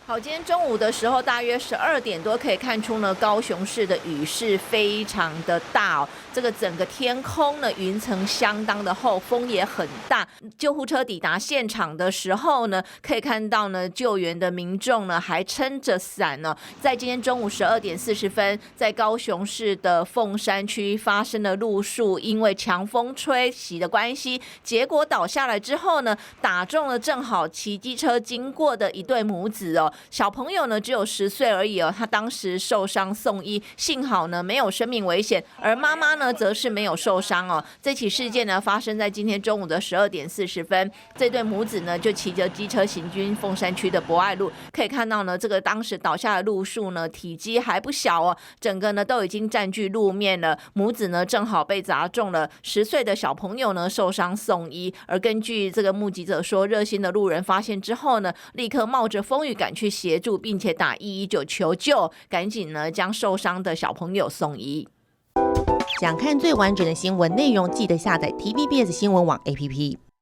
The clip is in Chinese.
好，今天中午的时候，大约12点多，可以看出呢，高雄市的雨势非常的大哦。这个整个天空呢，云层相当的厚，风也很大。救护车抵达现场的时候呢，可以看到呢，救援的民众呢还撑着伞呢。在今天中午12点40分，在高雄市的凤山区发生了路树因为强风吹袭的关系，结果倒下来之后呢，打中了正好骑机车经过的一对母子哦。小朋友呢只有10岁而已哦，他当时受伤送医，幸好呢没有生命危险，而妈妈呢则是没有受伤哦。这起事件呢发生在今天中午的12点40分，这对母子呢就骑着机车行经凤山区的博爱路，可以看到呢这个当时倒下的路树呢体积还不小哦，整个呢都已经占据路面了。母子呢正好被砸中了，10岁的小朋友呢受伤送医，而根据这个目击者说，热心的路人发现之后呢，立刻冒着风雨赶去协助，并且打119求救，赶紧呢将受伤的小朋友送医。想看最完整的新闻内容，记得下载 TVBS 新闻网 APP。